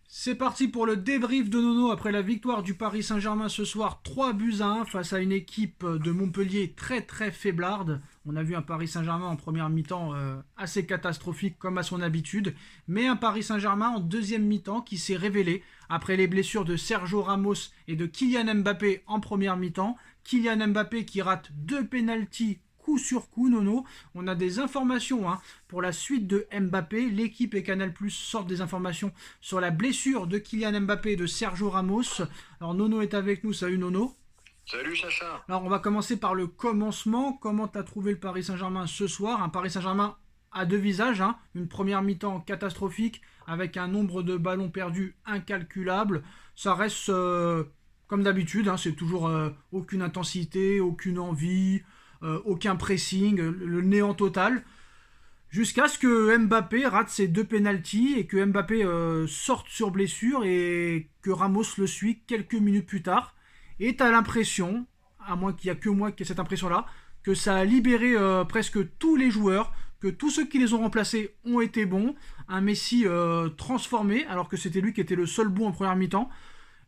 C'est parti pour le débrief de Nono après la victoire du Paris Saint-Germain ce soir, 3-1 face à une équipe de Montpellier très très faiblarde. On a vu un Paris Saint-Germain en première mi-temps assez catastrophique comme à son habitude, mais un Paris Saint-Germain en deuxième mi-temps qui s'est révélé après les blessures de Sergio Ramos et de Kylian Mbappé en première mi-temps. Kylian Mbappé qui rate 2 pénaltys coup sur coup, Nono. On a des informations pour la suite de Mbappé. L'équipe et Canal+ sortent des informations sur la blessure de Kylian Mbappé et de Sergio Ramos. Alors Nono est avec nous. Salut Nono. Salut Sacha. Alors on va commencer par le commencement. Comment t'as trouvé le Paris Saint-Germain ce soir? Un Paris Saint-Germain à deux visages. Une première mi-temps catastrophique avec un nombre de ballons perdus incalculable. Ça reste comme d'habitude. C'est toujours aucune intensité, aucune envie, aucun pressing, le néant total. Jusqu'à ce que Mbappé rate ses 2 pénaltys et que Mbappé sorte sur blessure et que Ramos le suit quelques minutes plus tard. Et t'as l'impression, à moins qu'il n'y a que moi qui ai cette impression-là, que ça a libéré presque tous les joueurs, que tous ceux qui les ont remplacés ont été bons. Un Messi transformé, alors que c'était lui qui était le seul bon en première mi-temps.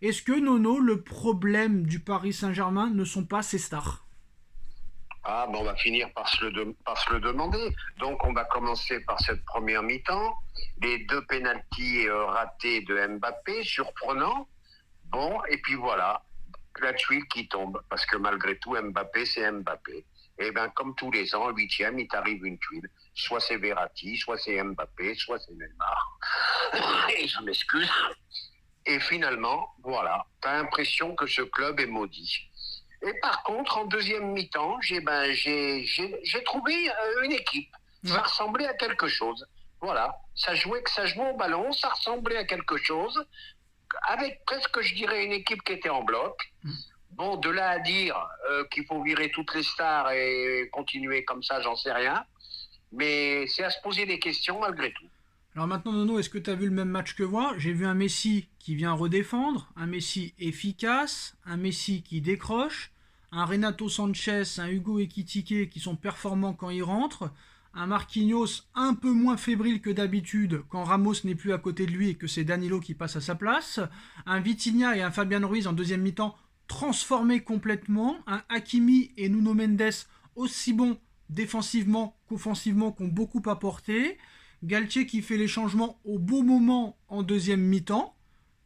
Est-ce que Nono, le problème du Paris Saint-Germain ne sont pas ses stars? Ah, on va finir par se le demander. Donc, on va commencer par cette première mi-temps. Les 2 pénaltys ratés de Mbappé, surprenant. Bon, et puis voilà, la tuile qui tombe. Parce que malgré tout, Mbappé, c'est Mbappé. Et bien, comme tous les ans, 8e, il t'arrive une tuile. Soit c'est Verratti, soit c'est Mbappé, soit c'est Neymar. Et je m'excuse. Et finalement, voilà, t'as l'impression que ce club est maudit. Et par contre, en deuxième mi-temps, j'ai trouvé une équipe. Ouais. Ça ressemblait à quelque chose. Voilà, ça jouait au ballon, ça ressemblait à quelque chose, avec presque, je dirais, une équipe qui était en bloc. Bon, de là à dire qu'il faut virer toutes les stars et continuer comme ça, j'en sais rien. Mais c'est à se poser des questions malgré tout. Alors maintenant, Nono, est-ce que tu as vu le même match que moi? J'ai vu un Messi qui vient redéfendre, un Messi efficace, un Messi qui décroche, un Renato Sanchez, un Hugo Ekitike qui sont performants quand ils rentrent, un Marquinhos un peu moins fébrile que d'habitude quand Ramos n'est plus à côté de lui et que c'est Danilo qui passe à sa place, un Vitinha et un Fabian Ruiz en deuxième mi-temps transformés complètement, un Hakimi et Nuno Mendes aussi bons défensivement qu'offensivement qui ont beaucoup apporté, Galtier qui fait les changements au bon moment en deuxième mi-temps.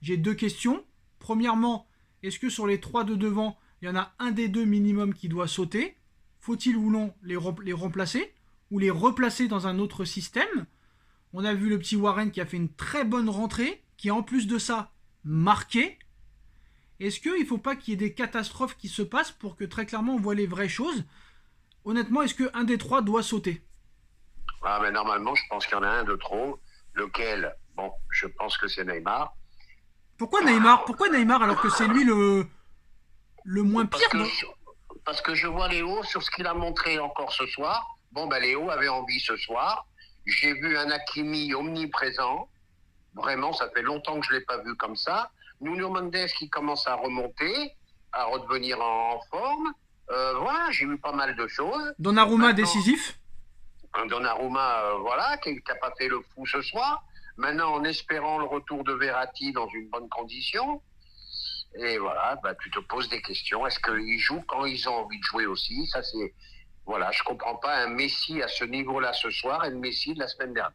J'ai deux questions. Premièrement, est-ce que sur les trois de devant, il y en a un des deux minimum qui doit sauter? Faut-il ou non les remplacer ou les replacer dans un autre système? On a vu le petit Warren qui a fait une très bonne rentrée, qui en plus de ça marqué. Est-ce qu'il ne faut pas qu'il y ait des catastrophes qui se passent pour que très clairement on voit les vraies choses? Honnêtement, est-ce qu'un des trois doit sauter? Ah, mais normalement, je pense qu'il y en a un de trop. Lequel? Bon, je pense que c'est Neymar. Pourquoi Neymar alors que c'est lui le moins Parce pire que, parce que je vois Léo sur ce qu'il a montré encore ce soir. Bon, ben Léo avait envie ce soir. J'ai vu un Hakimi omniprésent. Vraiment, ça fait longtemps que je ne l'ai pas vu comme ça. Nuno Mendes qui commence à remonter, à redevenir en forme. Voilà, j'ai vu pas mal de choses. Donnarumma Maintenant, décisif. un Donnarumma, voilà, qui n'a pas fait le fou ce soir. Maintenant, en espérant le retour de Verratti dans une bonne condition. Et voilà, bah, tu te poses des questions. Est-ce qu'ils jouent quand ils ont envie de jouer aussi? Ça, c'est... Voilà, je comprends pas un Messi à ce niveau-là ce soir et le Messi de la semaine dernière.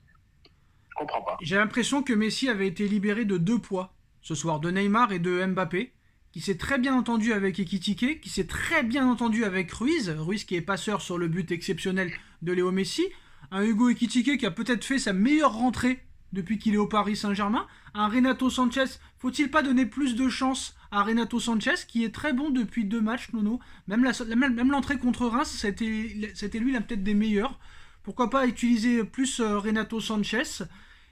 Je comprends pas. J'ai l'impression que Messi avait été libéré de deux poids ce soir, de Neymar et de Mbappé, qui s'est très bien entendu avec Ekitike, qui s'est très bien entendu avec Ruiz qui est passeur sur le but exceptionnel de Léo Messi, un Hugo Ekitike qui a peut-être fait sa meilleure rentrée depuis qu'il est au Paris Saint-Germain, un Renato Sanchez. Faut-il pas donner plus de chance à Renato Sanchez qui est très bon depuis 2 matchs, Nono? Même l'entrée contre Reims, c'était lui la peut-être des meilleurs. Pourquoi pas utiliser plus Renato Sanchez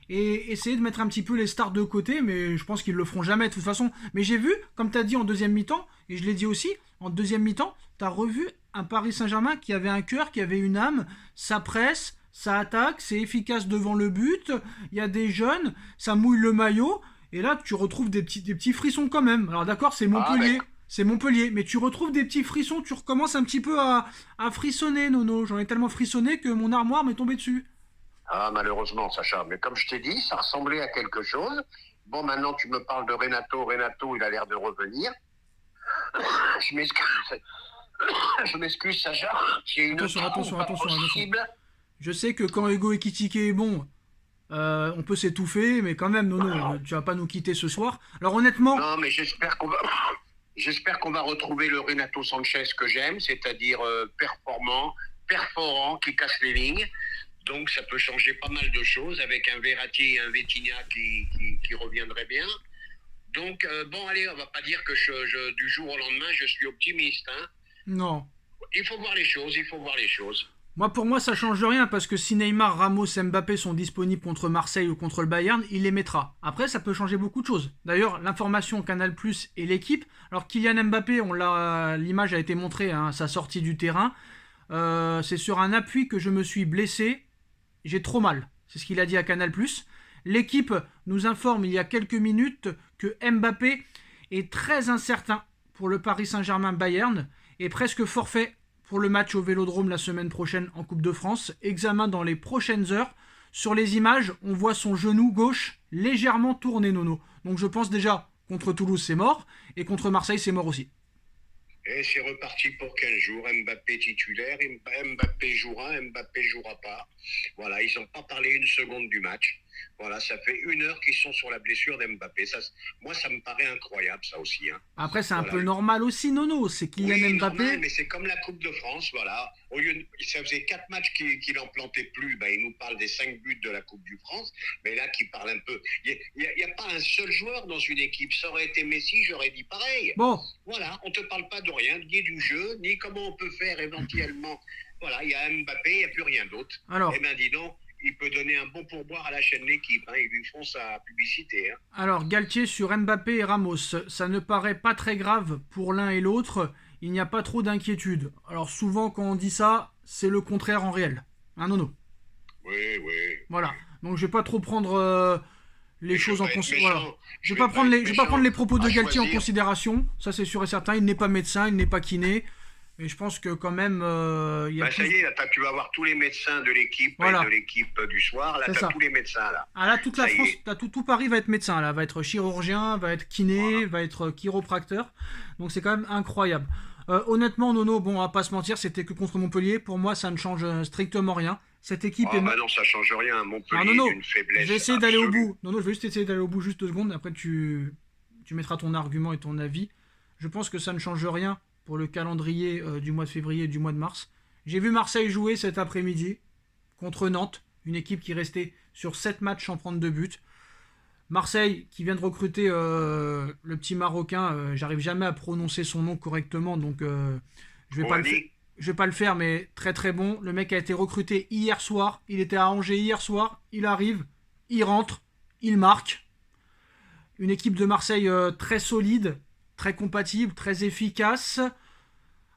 et essayer de mettre un petit peu les stars de côté, mais je pense qu'ils le feront jamais de toute façon. Mais j'ai vu, comme tu as dit en deuxième mi-temps, et je l'ai dit aussi, en deuxième mi-temps, tu as revu un Paris Saint-Germain qui avait un cœur, qui avait une âme, ça presse, ça attaque, c'est efficace devant le but, il y a des jeunes, ça mouille le maillot, et là tu retrouves des petits frissons quand même. Alors d'accord, c'est Montpellier, c'est Montpellier, mais tu retrouves des petits frissons, tu recommences un petit peu à frissonner, Nono. J'en ai tellement frissonné que mon armoire m'est tombée dessus. Ah, malheureusement, Sacha. Mais comme je t'ai dit, ça ressemblait à quelque chose. Bon, maintenant, tu me parles de Renato. Renato, il a l'air de revenir. Je m'excuse. Je m'excuse, Sacha. J'ai une Attention. possible. Je sais que quand Hugo Ekitike est bon, on peut s'étouffer, mais quand même, Nono, tu vas pas nous quitter ce soir. Alors honnêtement... Non, mais j'espère qu'on va retrouver le Renato Sanchez que j'aime, c'est-à-dire perforant, qui casse les lignes. Donc ça peut changer pas mal de choses avec un Verratti et un Vitinha qui reviendraient bien. Donc bon, allez, on va pas dire que du jour au lendemain, je suis optimiste. Hein. Non. Il faut voir les choses. Pour moi, ça change rien parce que si Neymar, Ramos, Mbappé sont disponibles contre Marseille ou contre le Bayern, il les mettra. Après, ça peut changer beaucoup de choses. D'ailleurs, l'information Canal+ et l'équipe. Alors, Kylian Mbappé, l'image a été montrée, hein, sa sortie du terrain. C'est sur un appui que je me suis blessé. J'ai trop mal. C'est ce qu'il a dit à Canal+. L'équipe nous informe il y a quelques minutes que Mbappé est très incertain pour le Paris Saint-Germain-Bayern et presque forfait pour le match au Vélodrome la semaine prochaine en Coupe de France. Examen dans les prochaines heures. Sur les images, on voit son genou gauche légèrement tourné, Nono. Donc je pense déjà, contre Toulouse, c'est mort. Et contre Marseille, c'est mort aussi. Et c'est reparti pour 15 jours. Mbappé titulaire, Mbappé jouera, Mbappé jouera pas. Voilà, ils n'ont pas parlé une seconde du match. Voilà, ça fait 1 heure qu'ils sont sur la blessure d'Mbappé. Moi, ça me paraît incroyable, ça aussi. Hein. Après, c'est un peu normal aussi, Nono. C'est Kylian Mbappé. Normal, mais c'est comme la Coupe de France, voilà. Ça faisait 4 matchs qu'il n'en plantait plus. Il nous parle des 5 buts de la Coupe de France. Mais là, qui parle un peu. Il n'y a pas un seul joueur dans une équipe. Ça aurait été Messi, j'aurais dit pareil. Bon. Voilà, on ne te parle pas de rien, ni du jeu, ni comment on peut faire éventuellement. Voilà, il y a Mbappé, il n'y a plus rien d'autre. Alors. Eh bien, dis donc. Il peut donner un bon pourboire à la chaîne L'équipe. Hein. Ils lui font sa publicité. Hein. Alors, Galtier sur Mbappé et Ramos. Ça ne paraît pas très grave pour l'un et l'autre. Il n'y a pas trop d'inquiétude. Alors, souvent, quand on dit ça, c'est le contraire en réel. Hein, Nono? Oui. Voilà. Donc, je vais pas trop prendre les choses en considération. Voilà. Je vais pas prendre les propos de Galtier en considération. Ça, c'est sûr et certain. Il n'est pas médecin, il n'est pas kiné. Mais je pense que quand même, il y a ça y est, tu vas avoir tous les médecins de l'équipe voilà. Et de l'équipe du soir. Là, tu as tous les médecins. Là, là toute la France, tout Paris va être médecin. Là, va être chirurgien, va être kiné, va être chiropracteur. Donc c'est quand même incroyable. Honnêtement, Nono, bon, on va pas se mentir, c'était que contre Montpellier. Pour moi, ça ne change strictement rien. Cette équipe est... non, ça change rien. Montpellier est une faiblesse. Je vais essayer d'aller au bout. Nono, je vais juste essayer d'aller au bout juste 2 secondes. Après, tu mettras ton argument et ton avis. Je pense que ça ne change rien pour le calendrier du mois de février et du mois de mars. J'ai vu Marseille jouer cet après-midi contre Nantes, une équipe qui restait sur 7 matchs sans prendre de but. Marseille qui vient de recruter le petit Marocain, j'arrive jamais à prononcer son nom correctement, donc je vais pas le faire, mais très très bon. Le mec a été recruté hier soir, il était à Angers hier soir, il arrive, il rentre, il marque. Une équipe de Marseille très solide, très compatible, très efficace,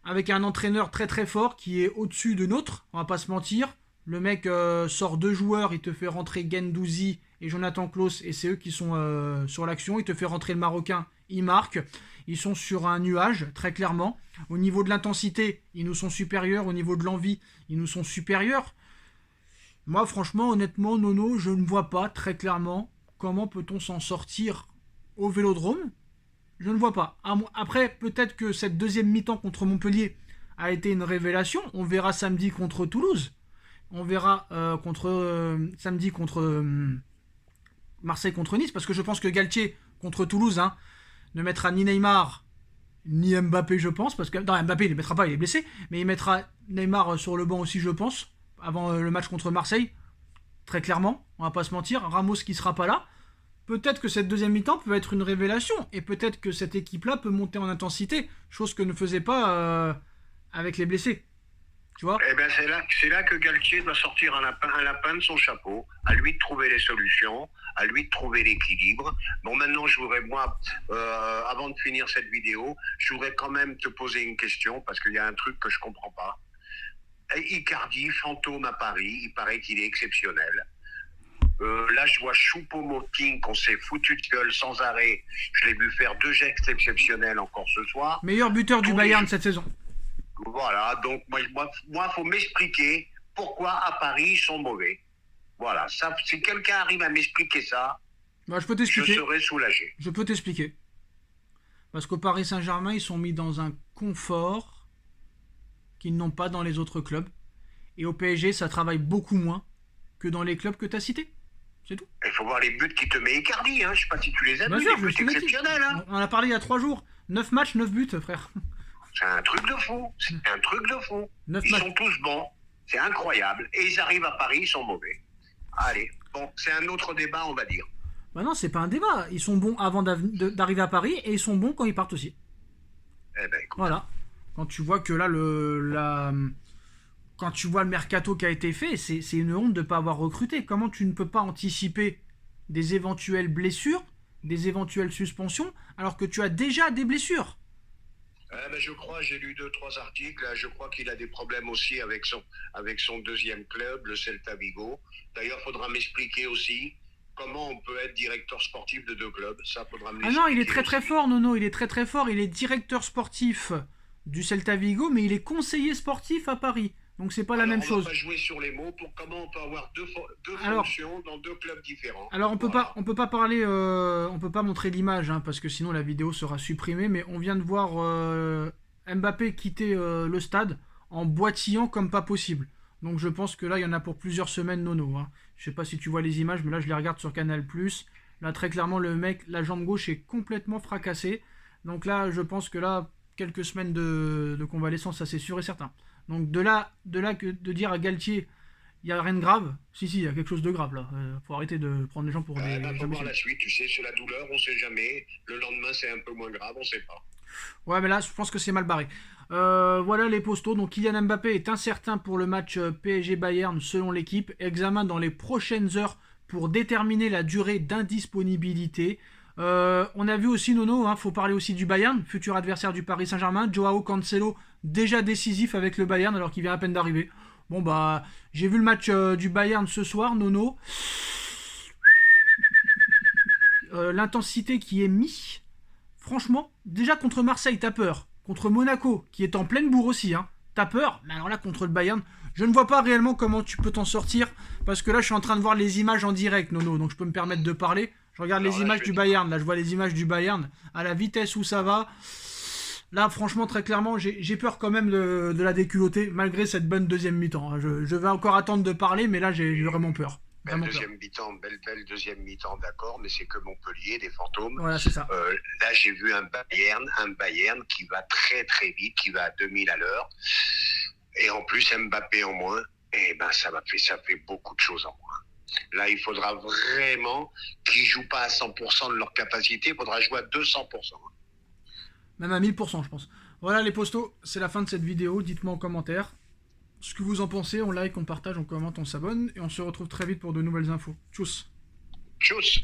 avec un entraîneur très très fort qui est au-dessus de nôtre, on va pas se mentir. Le mec sort 2 joueurs, il te fait rentrer Guendouzi et Jonathan Klaus, et c'est eux qui sont sur l'action. Il te fait rentrer le Marocain, il marque. Ils sont sur un nuage, très clairement. Au niveau de l'intensité, ils nous sont supérieurs. Au niveau de l'envie, ils nous sont supérieurs. Moi, franchement, honnêtement, Nono, je ne vois pas très clairement comment peut-on s'en sortir au Vélodrome. Je ne vois pas. Après, peut-être que cette deuxième mi-temps contre Montpellier a été une révélation. On verra samedi contre Toulouse. On verra samedi contre Marseille contre Nice. Parce que je pense que Galtier contre Toulouse ne mettra ni Neymar ni Mbappé, je pense. Parce que non, Mbappé, il ne le mettra pas, il est blessé. Mais il mettra Neymar sur le banc aussi, je pense. Avant le match contre Marseille. Très clairement, on va pas se mentir. Ramos qui sera pas là. Peut-être que cette deuxième mi-temps peut être une révélation. Et peut-être que cette équipe-là peut monter en intensité. Chose que ne faisait pas avec les blessés. Tu vois ? Eh bien, c'est là que Galtier doit sortir un lapin de son chapeau. À lui de trouver les solutions. À lui de trouver l'équilibre. Bon, maintenant, je voudrais, moi, avant de finir cette vidéo, je voudrais quand même te poser une question. Parce qu'il y a un truc que je comprends pas. Icardi, fantôme à Paris. Il paraît qu'il est exceptionnel. Là, je vois Choupo-Moting qu'on s'est foutu de gueule sans arrêt. Je l'ai vu faire 2 gestes exceptionnels encore ce soir. Meilleur buteur du Bayern cette saison. Voilà, donc moi, faut m'expliquer pourquoi à Paris ils sont mauvais. Voilà, ça, si quelqu'un arrive à m'expliquer ça, Bah, je peux Je t'expliquer. serai soulagé. Je peux t'expliquer. Parce qu'au Paris Saint-Germain, ils sont mis dans un confort qu'ils n'ont pas dans les autres clubs. Et au PSG, ça travaille beaucoup moins que dans les clubs que tu as cités. C'est tout. Il faut voir les buts qui te met Icardi, hein. Je sais pas si tu les as Bien vus, sûr, des je buts te l'ai dit. exceptionnels, hein. On en a parlé il y a 3 jours. 9 matchs, 9 buts, frère. C'est un truc de fou. C'est un truc de fou. 9 Ils matchs. sont tous bons. C'est incroyable. Et ils arrivent à Paris, ils sont mauvais. Allez. Bon, c'est un autre débat, on va dire. Bah non, c'est pas un débat. Ils sont bons avant d'arriver à Paris et ils sont bons quand ils partent aussi. Eh ben, écoute. Voilà. Quand tu vois que là, quand tu vois le mercato qui a été fait, c'est une honte de ne pas avoir recruté. Comment tu ne peux pas anticiper des éventuelles blessures, des éventuelles suspensions, alors que tu as déjà des blessures? Je crois, j'ai lu 2-3 articles. Là, je crois qu'il a des problèmes aussi avec son deuxième club, le Celta Vigo. D'ailleurs, il faudra m'expliquer aussi comment on peut être directeur sportif de 2 clubs. Ça, faudra me Ah non, il est l'expliquer très très aussi. fort, Nono, il est très très fort. Il est directeur sportif du Celta Vigo, mais il est conseiller sportif à Paris. Donc c'est pas la Alors, même on chose. va pas jouer sur les mots pour comment on peut avoir deux Alors, fonctions dans 2 clubs différents. Alors Voilà. on peut pas parler, on peut pas montrer l'image hein, parce que sinon la vidéo sera supprimée. Mais on vient de voir Mbappé quitter le stade en boitillant comme pas possible. Donc je pense que là il y en a pour plusieurs semaines Nono. Hein. Je sais pas si tu vois les images, mais là je les regarde sur Canal+. Là très clairement le mec, la jambe gauche est complètement fracassée. Donc là je pense que là quelques semaines de convalescence, ça c'est sûr et certain. Donc de là que de dire à Galtier il n'y a rien de grave. Si, il y a quelque chose de grave là. Faut arrêter de prendre les gens pour des Faut voir imbéciles. la suite, tu sais, c'est la douleur, on sait jamais. Le lendemain, c'est un peu moins grave, on sait pas. Ouais, mais là, je pense que c'est mal barré. Voilà les postos. Donc, Kylian Mbappé est incertain pour le match PSG-Bayern selon l'équipe. Examen dans les prochaines heures pour déterminer la durée d'indisponibilité. On a vu aussi, Nono, faut parler aussi du Bayern, futur adversaire du Paris Saint-Germain. Joao Cancelo, déjà décisif avec le Bayern alors qu'il vient à peine d'arriver. Bon, bah, j'ai vu le match du Bayern ce soir, Nono. L'intensité qui est mise, franchement, déjà contre Marseille, t'as peur. Contre Monaco, qui est en pleine bourre aussi, hein, t'as peur. Mais alors là, contre le Bayern, je ne vois pas réellement comment tu peux t'en sortir. Parce que là, je suis en train de voir les images en direct, Nono. Donc je peux me permettre de parler. Je regarde Alors les là, images je vais du te- Bayern. Là, je vois les images du Bayern. À la vitesse où ça va. Là, franchement, très clairement, j'ai peur quand même de la déculotter. Malgré cette bonne deuxième mi-temps. Hein. Je vais encore attendre de parler. Mais là, j'ai vraiment peur. Belle Vraiment peur. deuxième mi-temps, belle deuxième mi-temps, d'accord, mais c'est que Montpellier, des fantômes. Voilà, c'est ça. Là, j'ai vu un Bayern qui va très très vite, qui va à 2000 à l'heure. Et en plus, Mbappé en moins. Et ben, ça fait beaucoup de choses en moins. Là, il faudra vraiment qu'ils jouent pas à 100% de leur capacité, il faudra jouer à 200%. Même à 1000%, je pense. Voilà les postos, c'est la fin de cette vidéo. Dites-moi en commentaire ce que vous en pensez. On like, on partage, on commente, on s'abonne. Et on se retrouve très vite pour de nouvelles infos. Tchuss. Tchuss!